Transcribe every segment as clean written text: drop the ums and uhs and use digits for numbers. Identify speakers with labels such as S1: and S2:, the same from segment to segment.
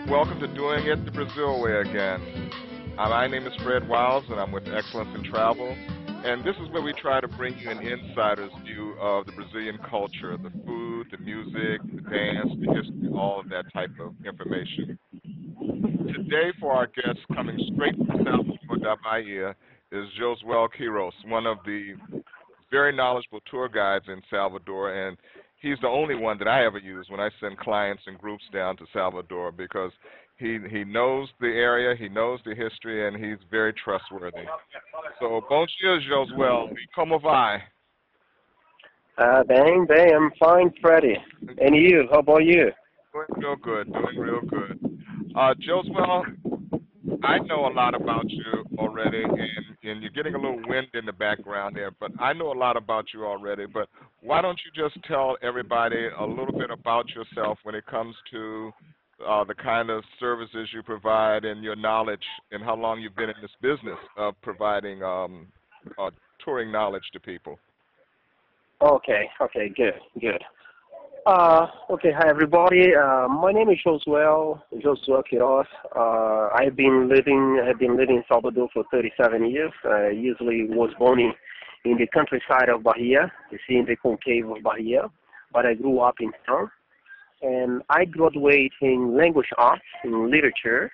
S1: Welcome to Doing It the Brazil Way again. My name is Fred Wiles, and I'm with Excellence in Travel. And this is where we try to bring you an insider's view of the Brazilian culture, the food, the music, the dance, the history, all of that type of information. Today, for our guest coming straight from Salvador da Bahia, is Josuel Queiroz, one of the very knowledgeable tour guides in Salvador, and he's the only one that I ever use when I send clients and groups down to Salvador because he knows the area, he knows the history, and he's very trustworthy. So, bom dia, Josuel. Como vai?
S2: Bang, I'm fine, Freddie. And you, how about you?
S1: Doing real good. Josuel, I know a lot about you already, and you're getting a little wind in the background there, but I know a lot about you already. But why don't you just tell everybody a little bit about yourself when it comes to the kind of services you provide and your knowledge and how long you've been in this business of providing touring knowledge to people?
S2: Okay, good. Okay, hi everybody. My name is Josuel Queiroz. I've been living in Salvador for 37 years. I usually was born in the countryside of Bahia, you see, in the concave of Bahia, but I grew up in town. And I graduated in language arts, in literature,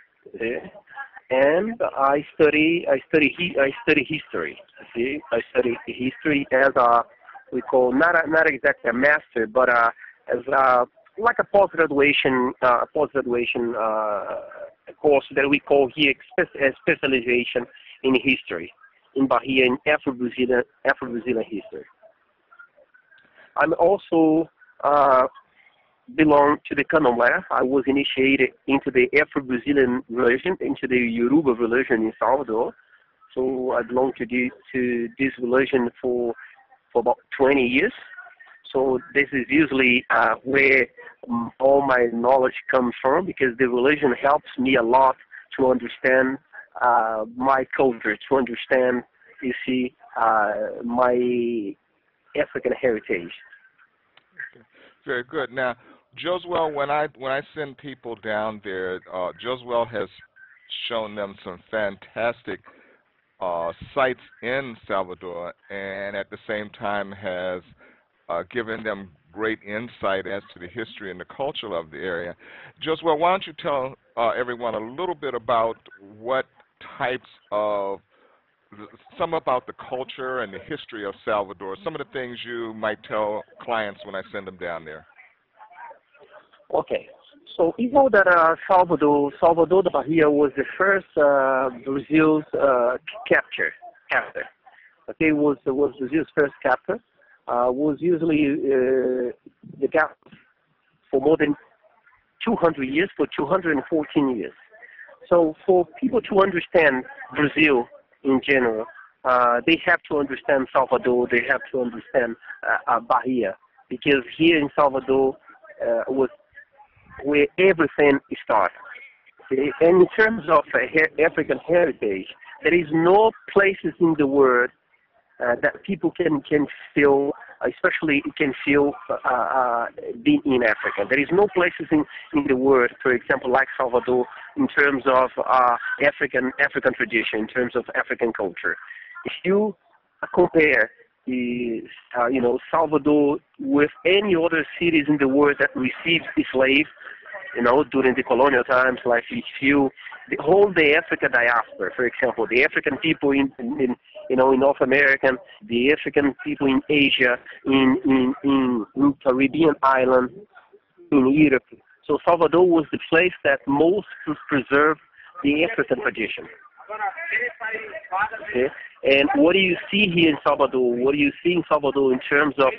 S2: and I study history. See, I study history as we call not exactly a master, but as like a post graduation course that we call here specialization in history in Bahia, in Afro-Brazilian history. I'm also belong to the Candomblé. I was initiated into the Afro-Brazilian religion, into the Yoruba religion in Salvador. So I belong to this religion for about 20 years. So this is usually where all my knowledge comes from, because the religion helps me a lot to understand my culture, to understand, you see, my African heritage.
S1: Okay. Very good. Now, Josuel, when I send people down there, Josuel has shown them some fantastic sites in Salvador, and at the same time has given them great insight as to the history and the culture of the area. Josuel, why don't you tell everyone a little bit about what types of some about the culture and the history of Salvador, some of the things you might tell clients when I send them down there.
S2: Okay, so you know that Salvador da Bahia was the first Brazil's capital. Okay, was Brazil's first capital. Was usually the capital for more than 200 years, for 214 years. So for people to understand Brazil in general, they have to understand Salvador, they have to understand Bahia, because here in Salvador was where everything started. Okay? And in terms of African heritage, there is no places in the world that people can feel, especially can feel being in Africa. There is no places in the world, for example, like Salvador, in terms of African tradition, in terms of African culture. If you compare Salvador with any other cities in the world that received slaves, during the colonial times, like if you hold the African diaspora, for example, the African people in North America, the African people in Asia, in Caribbean island, in Europe. So Salvador was the place that most preserved the African tradition. Okay? And what do you see here in Salvador? What do you see in Salvador in terms of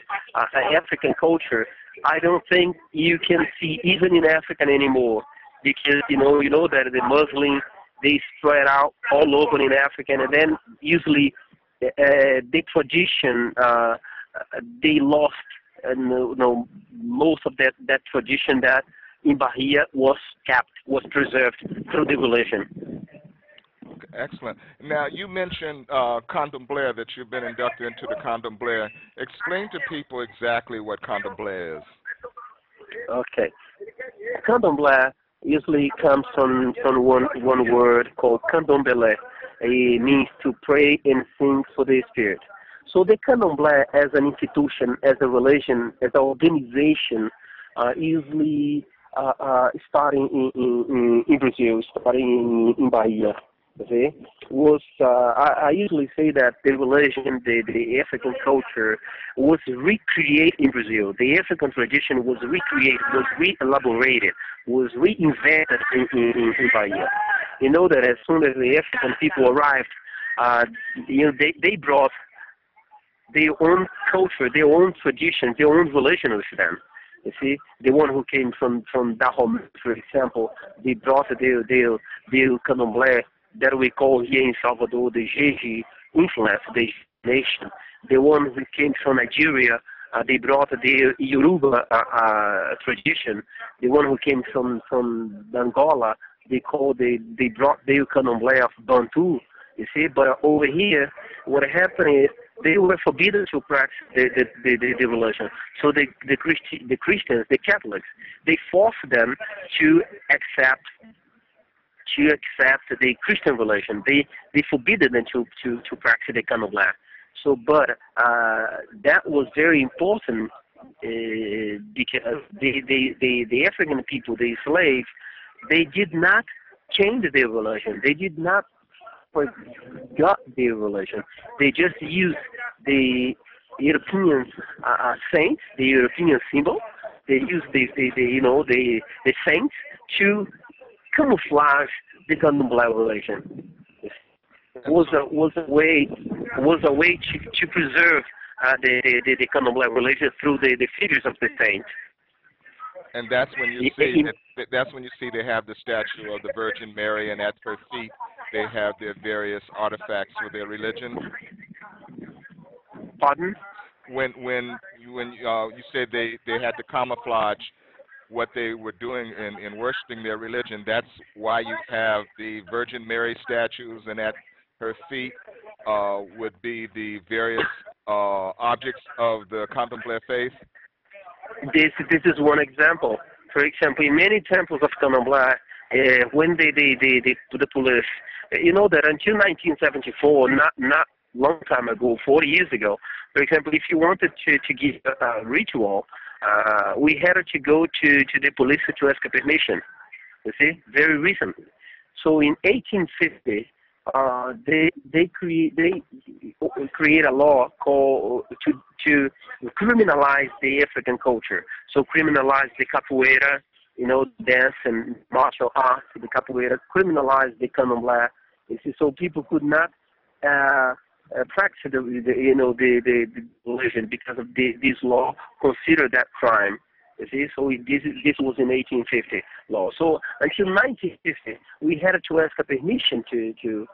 S2: African culture? I don't think you can see even in Africa anymore, because you know that the Muslims, they spread out all over in Africa, and then usually the tradition they lost, most of that tradition that in Bahia was kept, was preserved through the religion.
S1: Excellent. Now, you mentioned Candomblé, that you've been inducted into the Candomblé. Explain to people exactly what Candomblé is.
S2: Okay. Candomblé usually comes from one word called candomblé. It means to pray and sing for the spirit. So the candomblé as an institution, as a religion, as an organization, usually starting in Brazil, starting in Bahia. Okay, was I usually say that the religion, the African culture was recreated in Brazil. The African tradition was recreated, was re-elaborated, was reinvented in Bahia. You know that as soon as the African people arrived, they brought their own culture, their own tradition, their own religion with them. You see, the one who came from Dahomey, for example, they brought their candomblé that we call here in Salvador the Jeje influence, the nation. The one who came from Nigeria, they brought the Yoruba tradition. The one who came from Angola, they brought the candomblé of Bantu. You see, but over here, what happened is they were forbidden to practice the religion. So the Christians, the Catholics, they forced them to accept the Christian religion. They forbidden them to practice the candomblé. So, but that was very important because the African people, the slaves, they did not change their religion. They did not forgot their religion. They just used the European saints, the European symbol. They used the saints to camouflage the candomblé religion. Was a way to preserve the candomblé religion through the figures of the saints.
S1: And that's when you see they have the statue of the Virgin Mary, and at her feet they have their various artifacts for their religion.
S2: Pardon?
S1: When you said they had to camouflage what they were doing in worshiping their religion, that's why you have the Virgin Mary statues, and at her feet would be the various objects of the contemplative faith.
S2: This is one example. For example, in many temples of Candomblé, when they the police, you know that until 1974, not long time ago, 40 years ago, for example, if you wanted to give a ritual, we had to go to the police to ask a permission. You see, very recently. So in 1850, they create a law called to criminalize the African culture. So criminalize the capoeira, dance and martial arts, the capoeira, criminalize the candomblé. You see, so people could not practice the religion because of this law, consider that crime. You see, so this was in 1850 law. So until 1950, we had to ask a permission to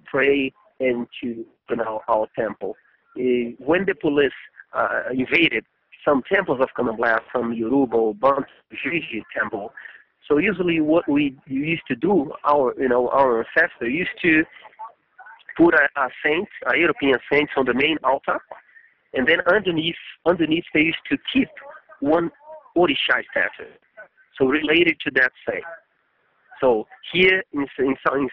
S2: pray and to our temple. When the police invaded some temples of Candomblé, some Yoruba or Bantu Jeje temple, so usually what we used to do, our ancestors used to put a saint, a European saint, on the main altar, and then underneath they used to keep one Orishai statue, so related to that saint. So here in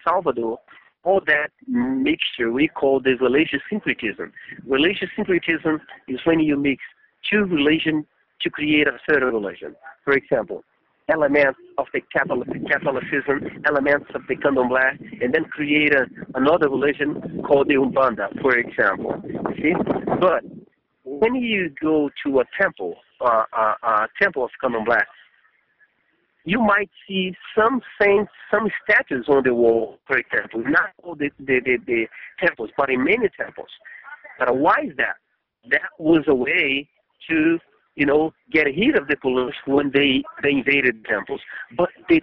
S2: Salvador, all that mixture we call the religious syncretism. Religious syncretism is when you mix two religions to create a third religion. For example, elements of the Catholicism, elements of the Candomblé, and then create another religion called the Umbanda, for example. See? But when you go to a temple of Candomblé, you might see some saints, some statues on the wall, for example. Not all the temples, but in many temples. But why is that? That was a way to, get rid of the police when they invaded temples. But the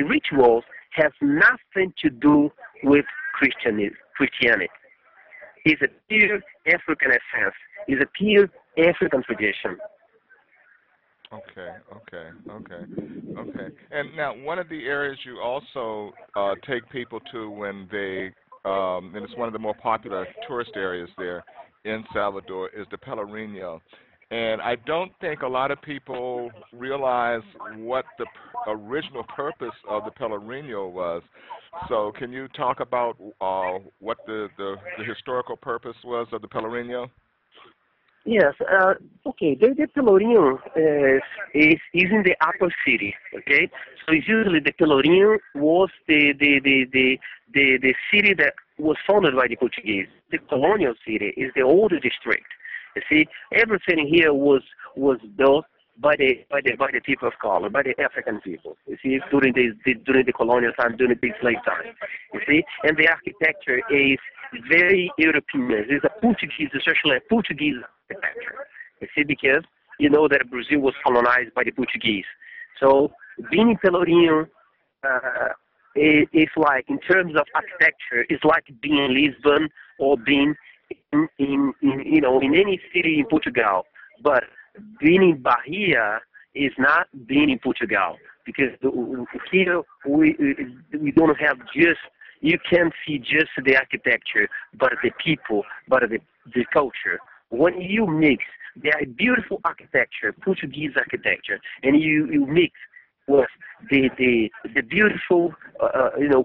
S2: rituals have nothing to do with Christianity. It's a pure African essence. It's a pure African tradition.
S1: Okay. And now, one of the areas you also take people to when they, and it's one of the more popular tourist areas there in Salvador, is the Pelourinho. And I don't think a lot of people realize what the original purpose of the Pelourinho was. So can you talk about what the historical purpose was of the Pelourinho?
S2: Yes. Okay. The Pelourinho is in the upper city. Okay. So it's usually the Pelourinho was the city that was founded by the Portuguese. The colonial city is the older district. You see, everything here was built by the people of color, by the African people. You see, during the colonial time, during the slave time. You see, and the architecture is very European. It's a Portuguese, especially a Portuguese architecture. You see, because you know that Brazil was colonized by the Portuguese. So being in Pelourinho is like, in terms of architecture, it's like being in Lisbon or being in any city in Portugal. But being in Bahia is not being in Portugal, because here we don't have just, you can't see just the architecture, but the people, but the culture. When you mix the beautiful architecture, Portuguese architecture, and you mix with the beautiful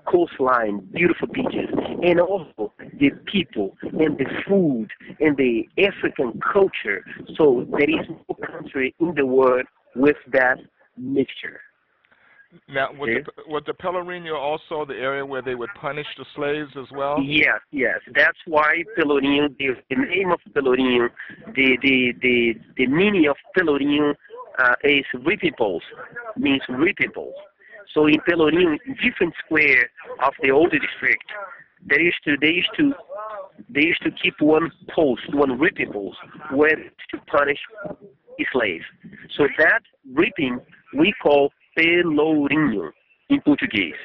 S2: coastline, beautiful beaches, and also the people and the food and the African culture. So there is no country in the world with that mixture.
S1: Now, was the Pelourinho also the area where they would punish the slaves as well?
S2: Yes, yes. That's why Pelourinho, the name of Pelourinho, the meaning of Pelourinho is reaping poles, means reaping poles. So in Pelourinho, different square of the older district, they used to keep one post, one reaping post, where to punish slaves. So that reaping we call Pelourinho in Portuguese.